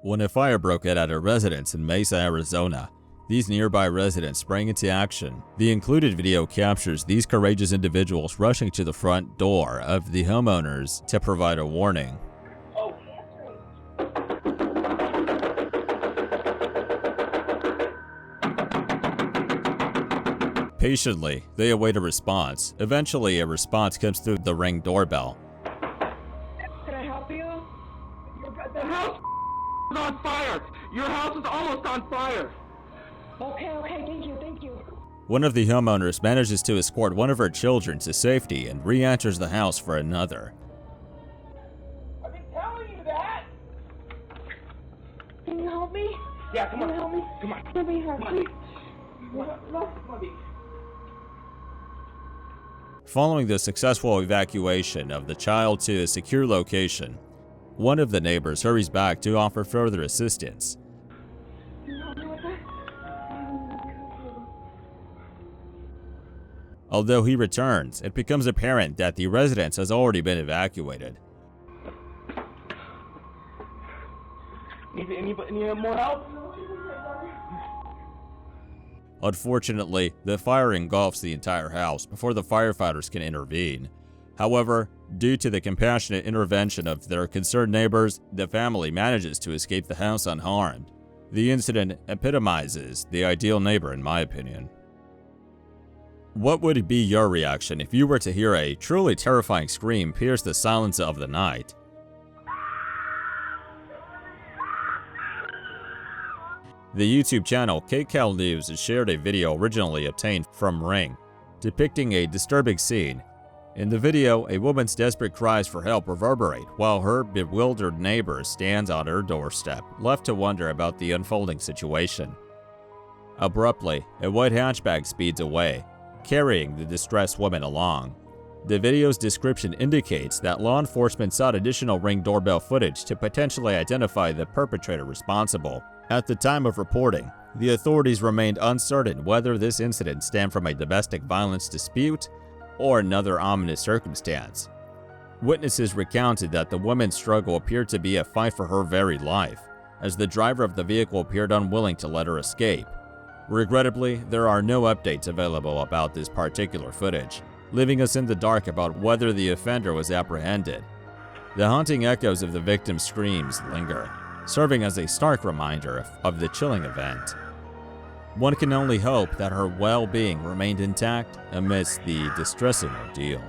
When a fire broke out at a residence in Mesa, Arizona, these nearby residents sprang into action. The included video captures these courageous individuals rushing to the front door of the homeowners to provide a warning. Patiently, they await a response. Eventually, a response comes through the Ring doorbell. Can I help you? The house is on fire! Your house is almost on fire! Okay, thank you. One of the homeowners manages to escort one of her children to safety and re-enters the house for another. I've been telling you that! Can you help me? Yeah, come on. Can you help me? Come on. Let me help Come on. you. Come on. Following the successful evacuation of the child to a secure location, one of the neighbors hurries back to offer further assistance. Can you help me with that? Although he returns, it becomes apparent that the residence has already been evacuated. Need more help? Unfortunately, the fire engulfs the entire house before the firefighters can intervene. However, due to the compassionate intervention of their concerned neighbors, the family manages to escape the house unharmed. The incident epitomizes the ideal neighbor, in my opinion. What would be your reaction if you were to hear a truly terrifying scream pierce the silence of the night? The YouTube channel KCal News has shared a video originally obtained from Ring, depicting a disturbing scene. In the video, a woman's desperate cries for help reverberate while her bewildered neighbor stands on her doorstep, left to wonder about the unfolding situation. Abruptly, a white hatchback speeds away, carrying the distressed woman along. The video's description indicates that law enforcement sought additional Ring doorbell footage to potentially identify the perpetrator responsible. At the time of reporting, the authorities remained uncertain whether this incident stemmed from a domestic violence dispute or another ominous circumstance. Witnesses recounted that the woman's struggle appeared to be a fight for her very life, as the driver of the vehicle appeared unwilling to let her escape. Regrettably, there are no updates available about this particular footage, leaving us in the dark about whether the offender was apprehended. The haunting echoes of the victim's screams linger, serving as a stark reminder of the chilling event. One can only hope that her well-being remained intact amidst the distressing ordeal.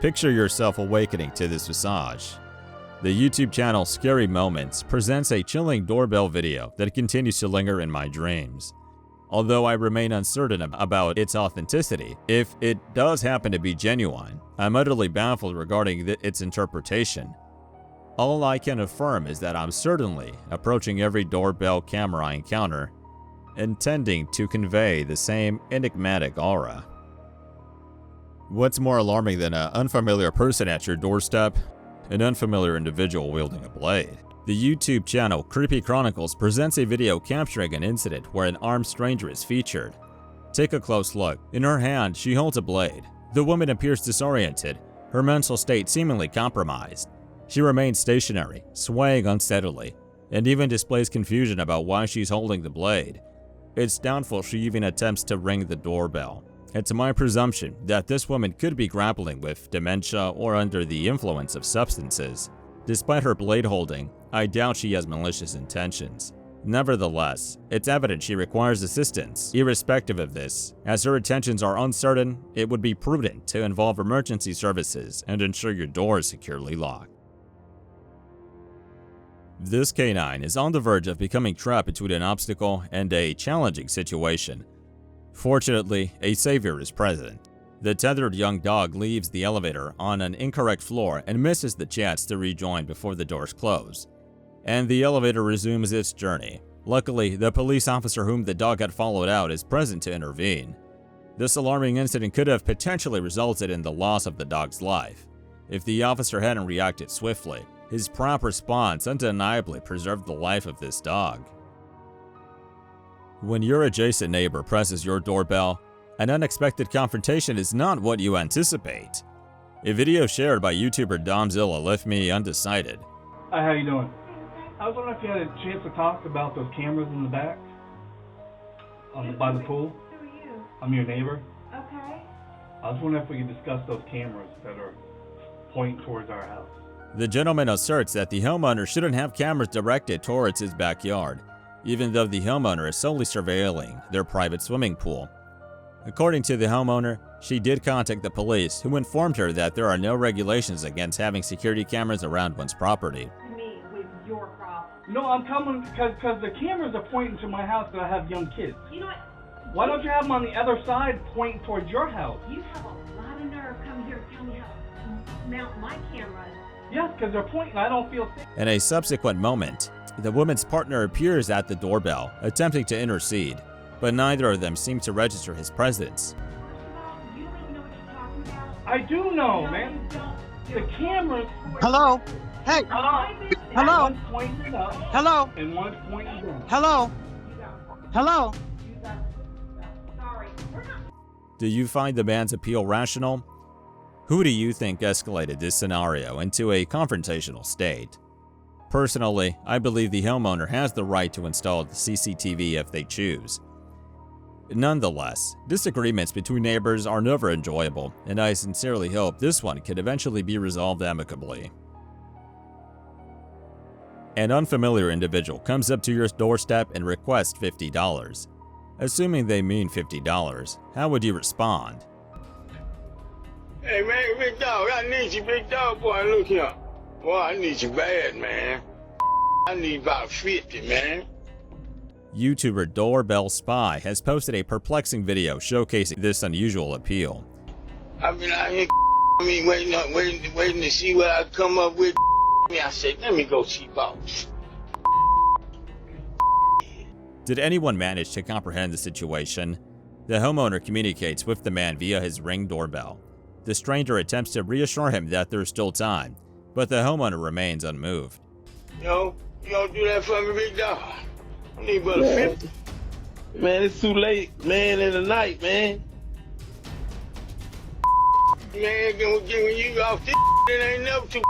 Picture yourself awakening to this visage. The YouTube channel Scary Moments presents a chilling doorbell video that continues to linger in my dreams. Although I remain uncertain about its authenticity, if it does happen to be genuine, I'm utterly baffled regarding its interpretation. All I can affirm is that I'm certainly approaching every doorbell camera I encounter, intending to convey the same enigmatic aura. What's more alarming than an unfamiliar person at your doorstep? An unfamiliar individual wielding a blade. The YouTube channel Creepy Chronicles presents a video capturing an incident where an armed stranger is featured. Take a close look. In her hand, she holds a blade. The woman appears disoriented, her mental state seemingly compromised. She remains stationary, swaying unsteadily, and even displays confusion about why she's holding the blade. It's doubtful she even attempts to ring the doorbell. It's my presumption that this woman could be grappling with dementia or under the influence of substances. Despite her blade holding, I doubt she has malicious intentions. Nevertheless, it's evident she requires assistance. Irrespective of this, as her intentions are uncertain, it would be prudent to involve emergency services and ensure your door is securely locked. This canine is on the verge of becoming trapped between an obstacle and a challenging situation. Fortunately, a savior is present. The tethered young dog leaves the elevator on an incorrect floor and misses the chance to rejoin before the doors close, and the elevator resumes its journey. Luckily, the police officer whom the dog had followed out is present to intervene. This alarming incident could have potentially resulted in the loss of the dog's life. If the officer hadn't reacted swiftly, his prompt response undeniably preserved the life of this dog. When your adjacent neighbor presses your doorbell, an unexpected confrontation is not what you anticipate. A video shared by YouTuber Domzilla left me undecided. Hi, how you doing? I was wondering if you had a chance to talk about those cameras in the back, by the pool. Who are you? I'm your neighbor. Okay. I was wondering if we could discuss those cameras that are pointing towards our house. The gentleman asserts that the homeowner shouldn't have cameras directed towards his backyard, even though the homeowner is solely surveilling their private swimming pool. According to the homeowner, she did contact the police, who informed her that there are no regulations against having security cameras around one's property. Me with your problem. No, I'm coming because the cameras are pointing to my house, but I have young kids. You know what? Why don't you have them on the other side pointing towards your house? You have a lot of nerve coming here and tell me how to mount my cameras. Yes, because they're pointing. I don't feel safe. In a subsequent moment, the woman's partner appears at the doorbell, attempting to intercede, but neither of them seem to register his presence. First of all, you don't even know what you're talking about. I do know, No, man. you don't. The cameras. Hello? Hey, hello? One's pointing up hello? and one's pointing down. Hello? Hello? Sorry. We're not. Do you find the man's appeal rational? Who do you think escalated this scenario into a confrontational state? Personally, I believe the homeowner has the right to install the CCTV if they choose. Nonetheless, disagreements between neighbors are never enjoyable, and I sincerely hope this one can eventually be resolved amicably. An unfamiliar individual comes up to your doorstep and requests $50. Assuming they mean $50, how would you respond? Hey man, big dog, I need you, big dog, boy, look here. Boy, I need you bad, man. I need about 50, man. YouTuber Doorbell Spy has posted a perplexing video showcasing this unusual appeal. I've been out here, waiting to see what I come up with. I said, let me go see boss. Did anyone manage to comprehend the situation? The homeowner communicates with the man via his Ring doorbell. The stranger attempts to reassure him that there's still time, but the homeowner remains unmoved. Yo, you don't do that for me, big dog. I need about 50. Man, it's too late, man, in the night, man. Man, when you off this, it ain't never too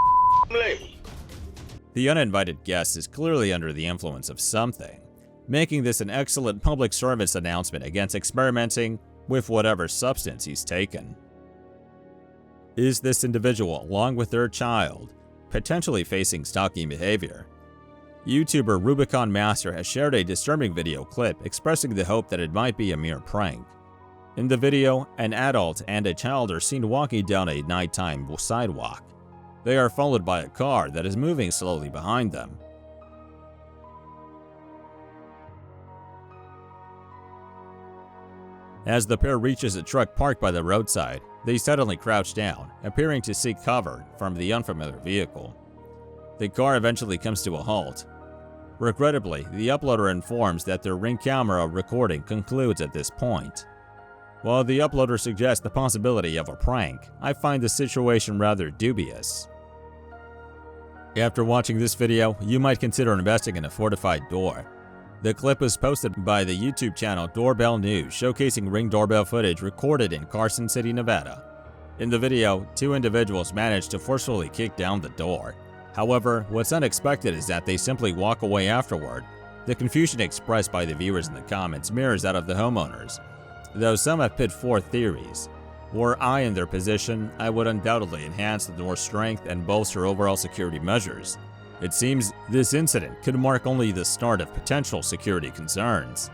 late. The uninvited guest is clearly under the influence of something, making this an excellent public service announcement against experimenting with whatever substance he's taken. Is this individual, along with their child, potentially facing stalking behavior? YouTuber Rubicon Master has shared a disturbing video clip expressing the hope that it might be a mere prank. In the video, an adult and a child are seen walking down a nighttime sidewalk. They are followed by a car that is moving slowly behind them. As the pair reaches a truck parked by the roadside, they suddenly crouch down, appearing to seek cover from the unfamiliar vehicle. The car eventually comes to a halt. Regrettably, the uploader informs that their Ring camera recording concludes at this point. While the uploader suggests the possibility of a prank, I find the situation rather dubious. After watching this video, you might consider investing in a fortified door. The clip was posted by the YouTube channel Doorbell News, showcasing Ring doorbell footage recorded in Carson City, Nevada. In the video, two individuals managed to forcefully kick down the door. However, what's unexpected is that they simply walk away afterward. The confusion expressed by the viewers in the comments mirrors that of the homeowners, though some have put forth theories. Were I in their position, I would undoubtedly enhance the door's strength and bolster overall security measures. It seems this incident could mark only the start of potential security concerns.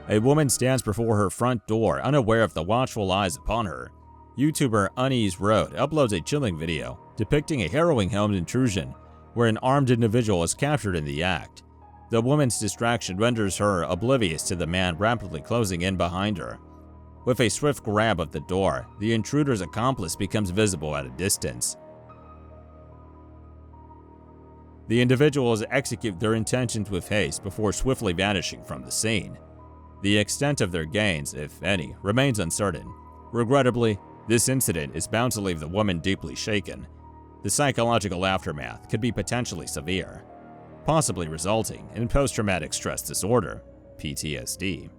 A woman stands before her front door, unaware of the watchful eyes upon her. YouTuber Unease Road uploads a chilling video depicting a harrowing home intrusion where an armed individual is captured in the act. The woman's distraction renders her oblivious to the man rapidly closing in behind her. With a swift grab of the door, the intruder's accomplice becomes visible at a distance. The individuals execute their intentions with haste before swiftly vanishing from the scene. The extent of their gains, if any, remains uncertain. Regrettably, this incident is bound to leave the woman deeply shaken. The psychological aftermath could be potentially severe, possibly resulting in post-traumatic stress disorder, PTSD.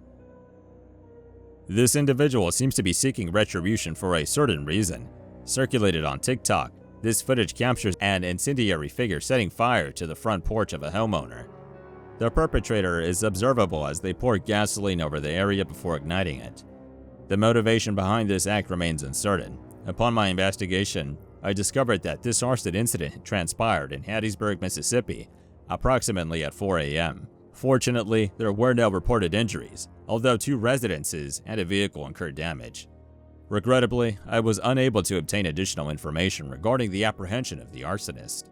This individual seems to be seeking retribution for a certain reason. Circulated on TikTok, This footage captures an incendiary figure setting fire to the front porch of a homeowner. The perpetrator is observable as they pour gasoline over the area before igniting it. The motivation behind this act remains uncertain. Upon my investigation, I discovered that this arson incident transpired in Hattiesburg, Mississippi, approximately at 4 a.m. Fortunately, there were no reported injuries, although 2 residences and a vehicle incurred damage. Regrettably, I was unable to obtain additional information regarding the apprehension of the arsonist.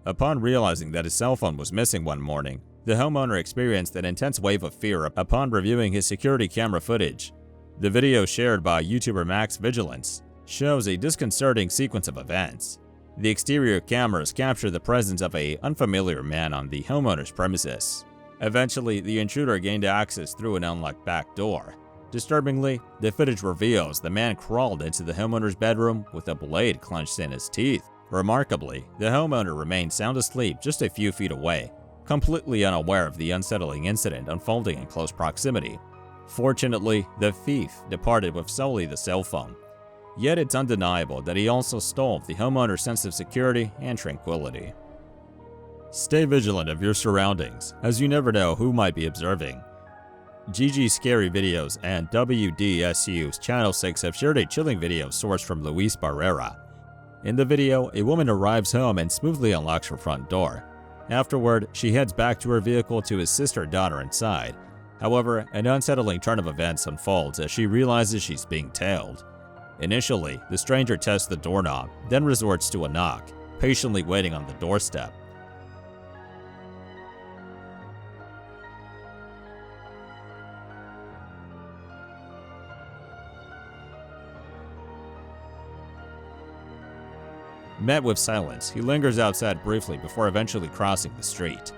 Upon realizing that his cell phone was missing one morning, the homeowner experienced an intense wave of fear upon reviewing his security camera footage. The video shared by YouTuber Max Vigilance shows a disconcerting sequence of events. The exterior cameras capture the presence of an unfamiliar man on the homeowner's premises. Eventually, the intruder gained access through an unlocked back door. Disturbingly, the footage reveals the man crawled into the homeowner's bedroom with a blade clenched in his teeth. Remarkably, the homeowner remained sound asleep just a few feet away, completely unaware of the unsettling incident unfolding in close proximity. Fortunately, the thief departed with solely the cell phone. Yet it's undeniable that he also stole the homeowner's sense of security and tranquility. Stay vigilant of your surroundings, as you never know who might be observing. GG Scary Videos and WDSU's Channel 6 have shared a chilling video sourced from Luis Barrera. In the video, a woman arrives home and smoothly unlocks her front door. Afterward, she heads back to her vehicle to assist her daughter inside. However, an unsettling turn of events unfolds as she realizes she's being tailed. Initially, the stranger tests the doorknob, then resorts to a knock, patiently waiting on the doorstep. Met with silence, he lingers outside briefly before eventually crossing the street.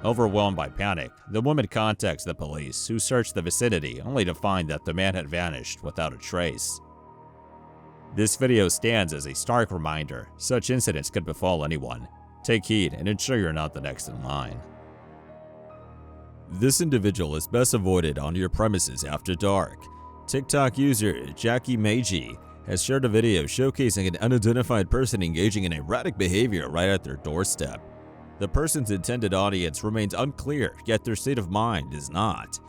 Overwhelmed by panic, the woman contacts the police, who search the vicinity only to find that the man had vanished without a trace. This video stands as a stark reminder such incidents could befall anyone. Take heed and ensure you're not the next in line. This individual is best avoided on your premises after dark. TikTok user Jackie Meiji has shared a video showcasing an unidentified person engaging in erratic behavior right at their doorstep. The person's intended audience remains unclear, yet their state of mind is not.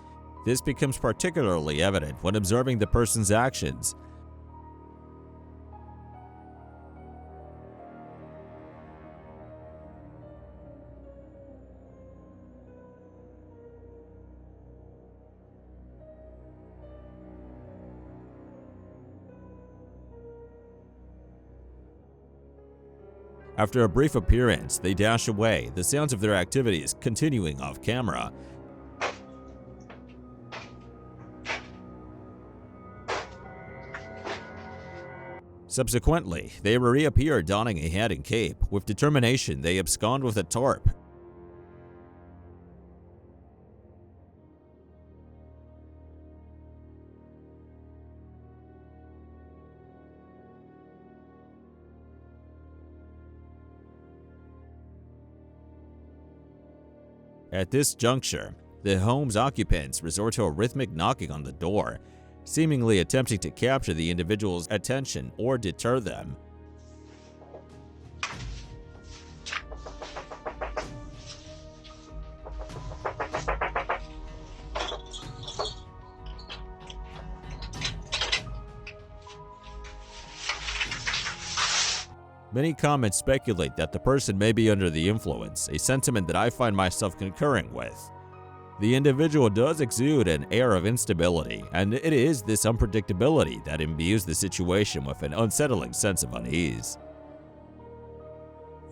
This becomes particularly evident when observing the person's actions. After a brief appearance, they dash away, the sounds of their activities continuing off camera. Subsequently, they reappear donning a hat and cape. With determination, they abscond with a tarp. At this juncture, the home's occupants resort to a rhythmic knocking on the door, seemingly attempting to capture the individual's attention or deter them. Many comments speculate that the person may be under the influence, a sentiment that I find myself concurring with. The individual does exude an air of instability, and it is this unpredictability that imbues the situation with an unsettling sense of unease.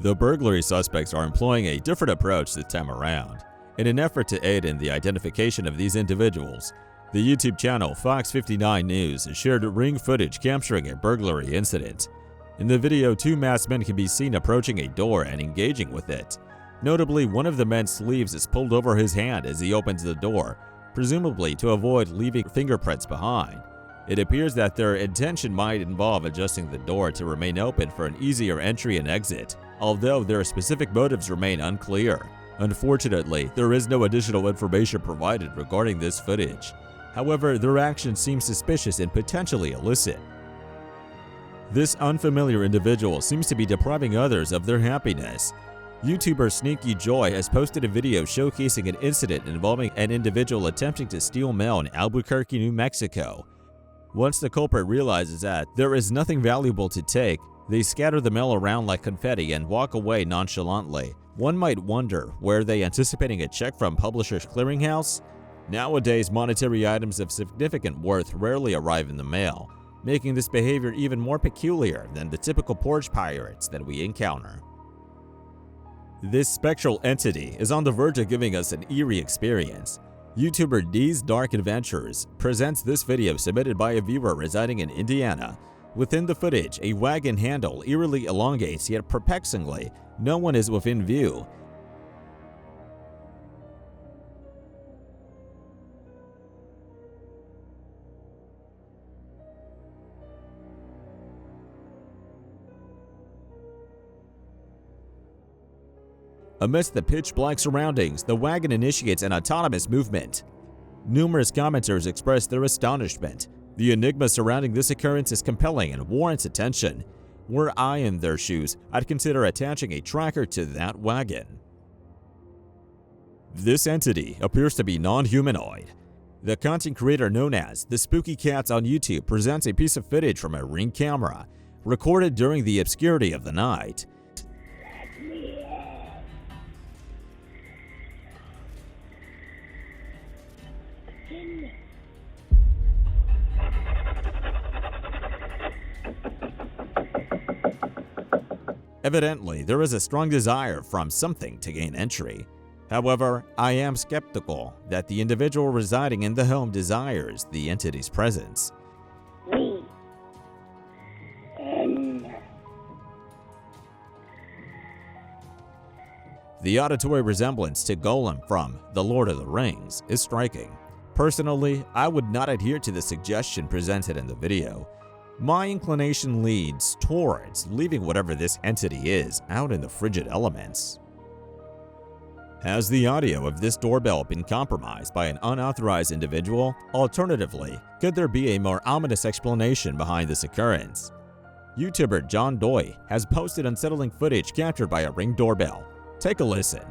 The burglary suspects are employing a different approach this time around. In an effort to aid in the identification of these individuals, the YouTube channel Fox 59 News shared ring footage capturing a burglary incident. In the video, 2 masked men can be seen approaching a door and engaging with it. Notably, one of the men's sleeves is pulled over his hand as he opens the door, presumably to avoid leaving fingerprints behind. It appears that their intention might involve adjusting the door to remain open for an easier entry and exit, although their specific motives remain unclear. Unfortunately, there is no additional information provided regarding this footage. However, their actions seem suspicious and potentially illicit. This unfamiliar individual seems to be depriving others of their happiness. YouTuber Sneaky Joy has posted a video showcasing an incident involving an individual attempting to steal mail in Albuquerque, New Mexico. Once the culprit realizes that there is nothing valuable to take, they scatter the mail around like confetti and walk away nonchalantly. One might wonder, were they anticipating a check from Publishers Clearinghouse? Nowadays, monetary items of significant worth rarely arrive in the mail, making this behavior even more peculiar than the typical porch pirates that we encounter. This spectral entity is on the verge of giving us an eerie experience. YouTuber D's Dark Adventures presents this video submitted by a viewer residing in Indiana. Within the footage, a wagon handle eerily elongates, yet perplexingly, no one is within view. Amidst the pitch-black surroundings, the wagon initiates an autonomous movement. Numerous commenters express their astonishment. The enigma surrounding this occurrence is compelling and warrants attention. Were I in their shoes, I'd consider attaching a tracker to that wagon. This entity appears to be non-humanoid. The content creator known as The Spooky Cats on YouTube presents a piece of footage from a Ring camera, recorded during the obscurity of the night. Evidently, there is a strong desire from something to gain entry. However, I am skeptical that the individual residing in the home desires the entity's presence. The auditory resemblance to Golem from The Lord of the Rings is striking. Personally, I would not adhere to the suggestion presented in the video. My inclination leads towards leaving whatever this entity is out in the frigid elements. Has the audio of this doorbell been compromised by an unauthorized individual? Alternatively, could there be a more ominous explanation behind this occurrence? YouTuber John Doy has posted unsettling footage captured by a Ring doorbell. Take a listen.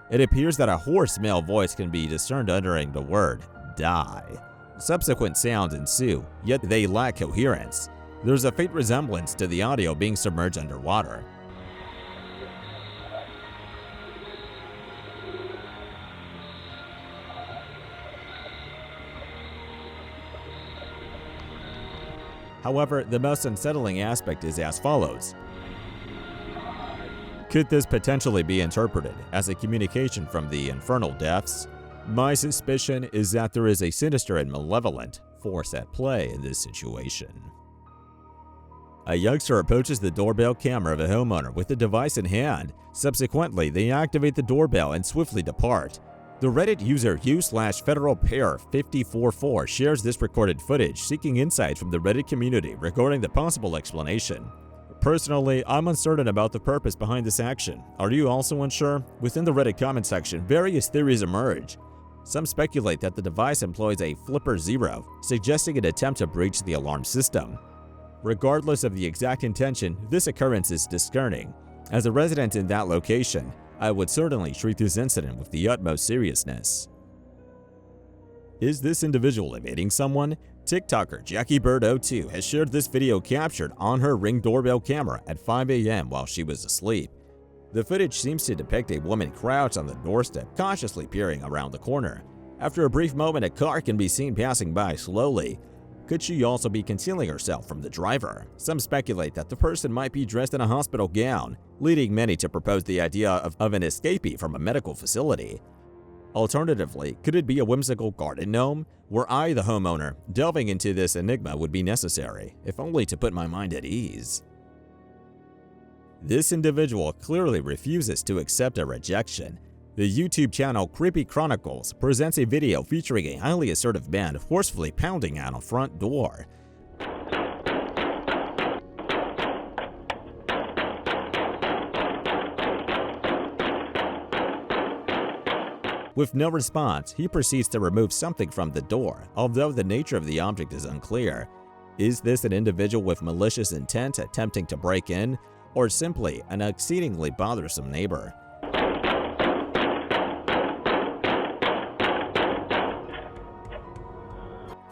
It appears that a hoarse male voice can be discerned uttering the word die. Subsequent sounds ensue, yet they lack coherence. There's a faint resemblance to the audio being submerged underwater. However, the most unsettling aspect is as follows. Could this potentially be interpreted as a communication from the infernal depths? My suspicion is that there is a sinister and malevolent force at play in this situation. A youngster approaches the doorbell camera of a homeowner with the device in hand. Subsequently, they activate the doorbell and swiftly depart. The Reddit user u/federalpair544 shares this recorded footage, seeking insights from the Reddit community regarding the possible explanation. Personally, I'm uncertain about the purpose behind this action. Are you also unsure? Within the Reddit comment section, various theories emerge. Some speculate that the device employs a flipper zero, suggesting an attempt to breach the alarm system. Regardless of the exact intention, this occurrence is disconcerting. As a resident in that location, I would certainly treat this incident with the utmost seriousness. Is this individual evading someone? TikToker JackieBird02 has shared this video captured on her Ring doorbell camera at 5 a.m. while she was asleep. The footage seems to depict a woman crouched on the doorstep, cautiously peering around the corner. After a brief moment, a car can be seen passing by slowly. Could she also be concealing herself from the driver? Some speculate that the person might be dressed in a hospital gown, leading many to propose the idea of an escapee from a medical facility. Alternatively, could it be a whimsical garden gnome? Were I the homeowner, delving into this enigma would be necessary, if only to put my mind at ease. This individual clearly refuses to accept a rejection. The YouTube channel Creepy Chronicles presents a video featuring a highly assertive man forcefully pounding on a front door. With no response, he proceeds to remove something from the door, although the nature of the object is unclear. Is this an individual with malicious intent attempting to break in, or simply an exceedingly bothersome neighbor?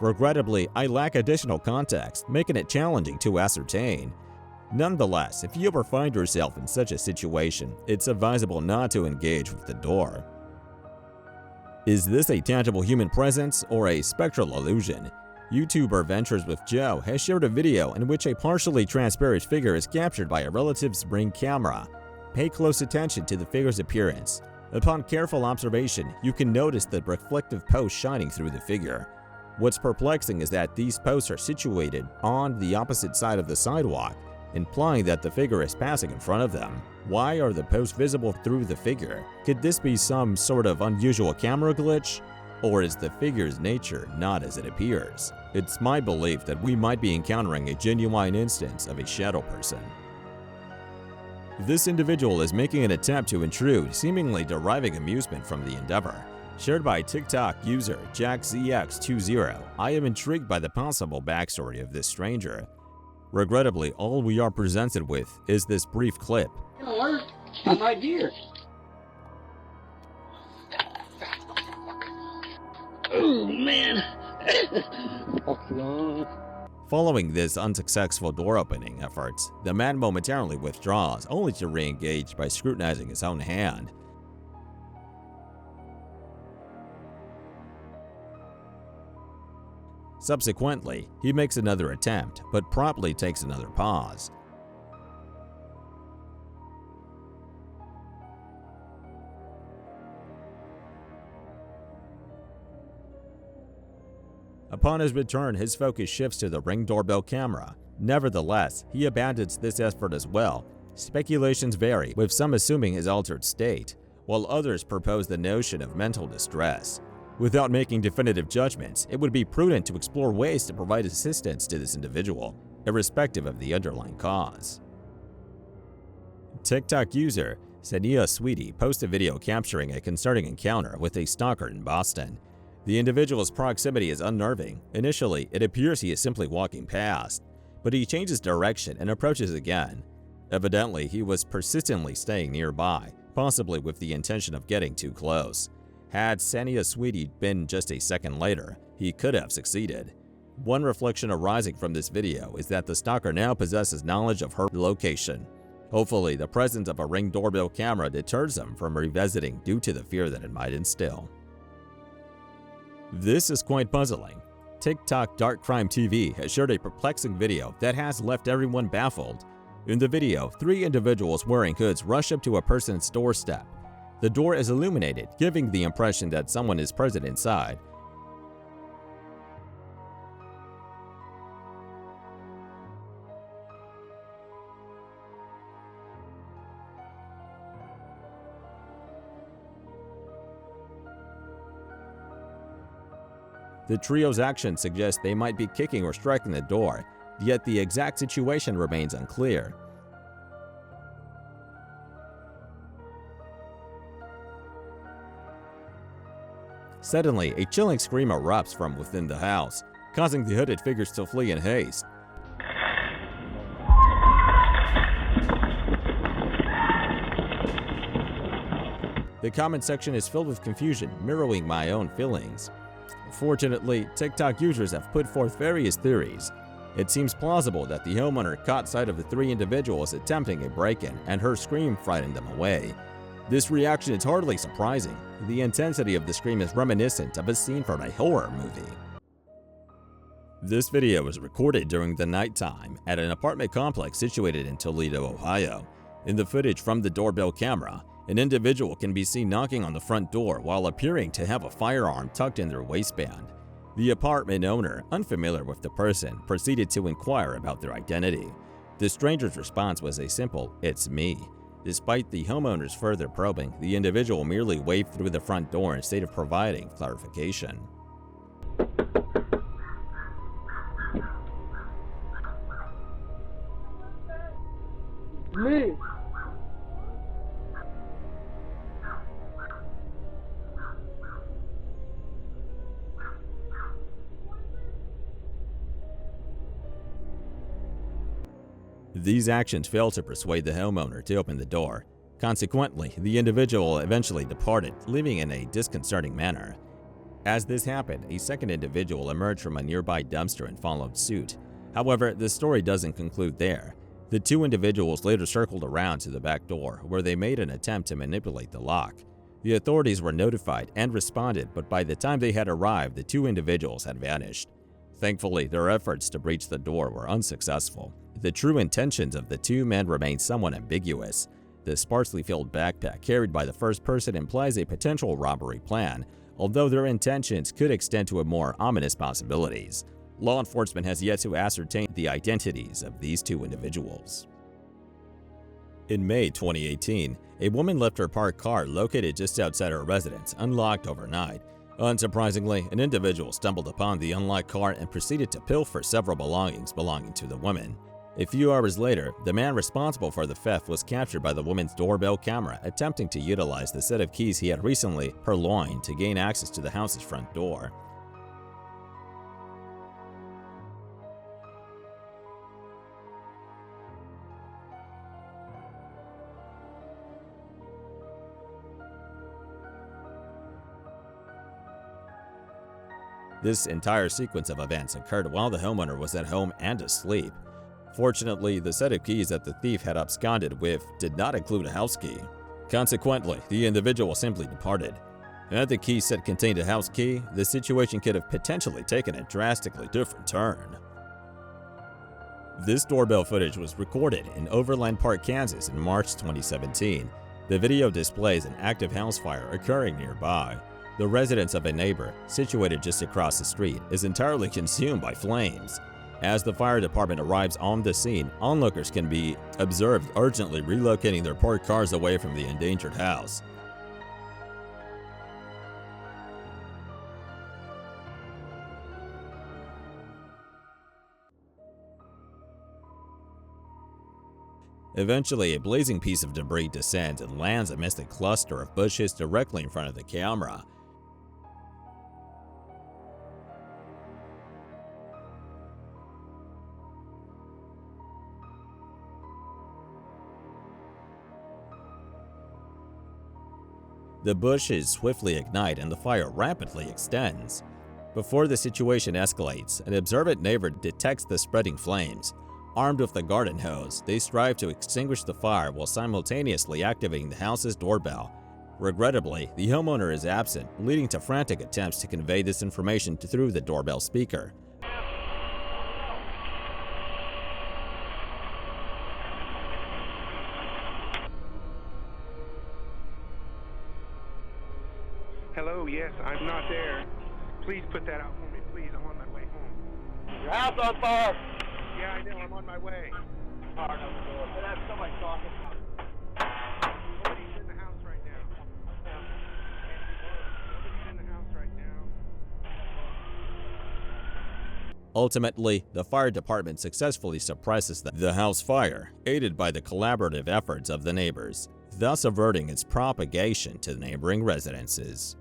Regrettably, I lack additional context, making it challenging to ascertain. Nonetheless, if you ever find yourself in such a situation, it's advisable not to engage with the door. Is this a tangible human presence or a spectral illusion? YouTuber Ventures with Joe has shared a video in which a partially transparent figure is captured by a relative's Ring camera. Pay close attention to the figure's appearance. Upon careful observation, you can notice the reflective post shining through the figure. What's perplexing is that these posts are situated on the opposite side of the sidewalk, implying that the figure is passing in front of them. Why are the posts visible through the figure? Could this be some sort of unusual camera glitch? Or is the figure's nature not as it appears? It's my belief that we might be encountering a genuine instance of a shadow person. This individual is making an attempt to intrude, seemingly deriving amusement from the endeavor. Shared by TikTok user JackZX20, I am intrigued by the possible backstory of this stranger. Regrettably, all we are presented with is this brief clip. Alert on my deer. Oh, man. Following this unsuccessful door opening efforts, the man momentarily withdraws, only to re-engage by scrutinizing his own hand. Subsequently, he makes another attempt, but promptly takes another pause. Upon his return, his focus shifts to the Ring doorbell camera. Nevertheless, he abandons this effort as well. Speculations vary, with some assuming his altered state, while others propose the notion of mental distress. Without making definitive judgments, it would be prudent to explore ways to provide assistance to this individual, irrespective of the underlying cause. TikTok user Sania Sweetie posts a video capturing a concerning encounter with a stalker in Boston. The individual's proximity is unnerving. Initially, it appears he is simply walking past, but he changes direction and approaches again. Evidently, he was persistently staying nearby, possibly with the intention of getting too close. Had Sania Sweetie been just a second later, he could have succeeded. One reflection arising from this video is that the stalker now possesses knowledge of her location. Hopefully, the presence of a Ring doorbell camera deters him from revisiting due to the fear that it might instill. This is quite puzzling. TikTok Dark Crime TV has shared a perplexing video that has left everyone baffled. In the video, 3 individuals wearing hoods rush up to a person's doorstep. The door is illuminated, giving the impression that someone is present inside. The trio's actions suggest they might be kicking or striking the door, yet the exact situation remains unclear. Suddenly, a chilling scream erupts from within the house, causing the hooded figures to flee in haste. The comment section is filled with confusion, mirroring my own feelings. Fortunately, TikTok users have put forth various theories. It seems plausible that the homeowner caught sight of the 3 individuals attempting a break-in, and her scream frightened them away. This reaction is hardly surprising. The intensity of the scream is reminiscent of a scene from a horror movie. This video was recorded during the nighttime at an apartment complex situated in Toledo, Ohio. In the footage from the doorbell camera, an individual can be seen knocking on the front door while appearing to have a firearm tucked in their waistband. The apartment owner, unfamiliar with the person, proceeded to inquire about their identity. The stranger's response was a simple, "It's me." Despite the homeowner's further probing, the individual merely waved through the front door instead of providing clarification. Me. These actions failed to persuade the homeowner to open the door. Consequently, the individual eventually departed, leaving in a disconcerting manner. As this happened, a second individual emerged from a nearby dumpster and followed suit. However, the story doesn't conclude there. The two individuals later circled around to the back door, where they made an attempt to manipulate the lock. The authorities were notified and responded, but by the time they had arrived, the two individuals had vanished. Thankfully, their efforts to breach the door were unsuccessful. The true intentions of the two men remain somewhat ambiguous. The sparsely filled backpack carried by the first person implies a potential robbery plan, although their intentions could extend to more ominous possibilities. Law enforcement has yet to ascertain the identities of these two individuals. In May 2018, a woman left her parked car located just outside her residence unlocked overnight. Unsurprisingly, an individual stumbled upon the unlocked car and proceeded to pilfer several belongings belonging to the woman. A few hours later, the man responsible for the theft was captured by the woman's doorbell camera, attempting to utilize the set of keys he had recently purloined to gain access to the house's front door. This entire sequence of events occurred while the homeowner was at home and asleep. Fortunately, the set of keys that the thief had absconded with did not include a house key. Consequently, the individual simply departed. Had the key set contained a house key, the situation could have potentially taken a drastically different turn. This doorbell footage was recorded in Overland Park, Kansas in March 2017. The video displays an active house fire occurring nearby. The residence of a neighbor, situated just across the street, is entirely consumed by flames. As the fire department arrives on the scene, onlookers can be observed urgently relocating their parked cars away from the endangered house. Eventually, a blazing piece of debris descends and lands amidst a cluster of bushes directly in front of the camera. The bushes swiftly ignite and the fire rapidly extends. Before the situation escalates, an observant neighbor detects the spreading flames. Armed with the garden hose, they strive to extinguish the fire while simultaneously activating the house's doorbell. Regrettably, the homeowner is absent, leading to frantic attempts to convey this information through the doorbell speaker. Hello, yes, I'm not there. Please put that out for me, please. I'm on my way home. Your house on fire! Yeah, I know, I'm on my way. Hard on the door. But that's somebody talking. Nobody's in the house right now. Nobody's in the house right now. Ultimately, the fire department successfully suppresses the house fire, aided by the collaborative efforts of the neighbors, thus averting its propagation to the neighboring residences.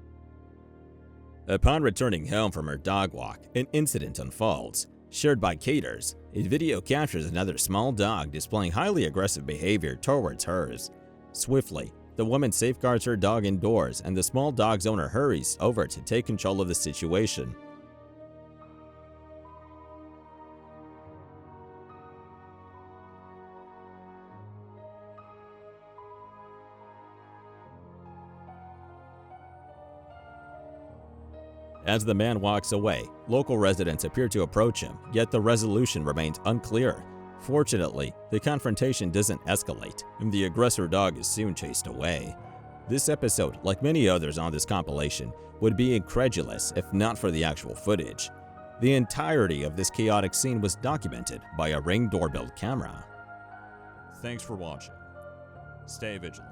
Upon returning home from her dog walk, an incident unfolds. Shared by Caters, a video captures another small dog displaying highly aggressive behavior towards hers. Swiftly, the woman safeguards her dog indoors and the small dog's owner hurries over to take control of the situation. As the man walks away, local residents appear to approach him, yet the resolution remains unclear. Fortunately, the confrontation doesn't escalate, and the aggressor dog is soon chased away. This episode, like many others on this compilation, would be incredulous if not for the actual footage. The entirety of this chaotic scene was documented by a Ring doorbell camera. Thanks for watching. Stay vigilant.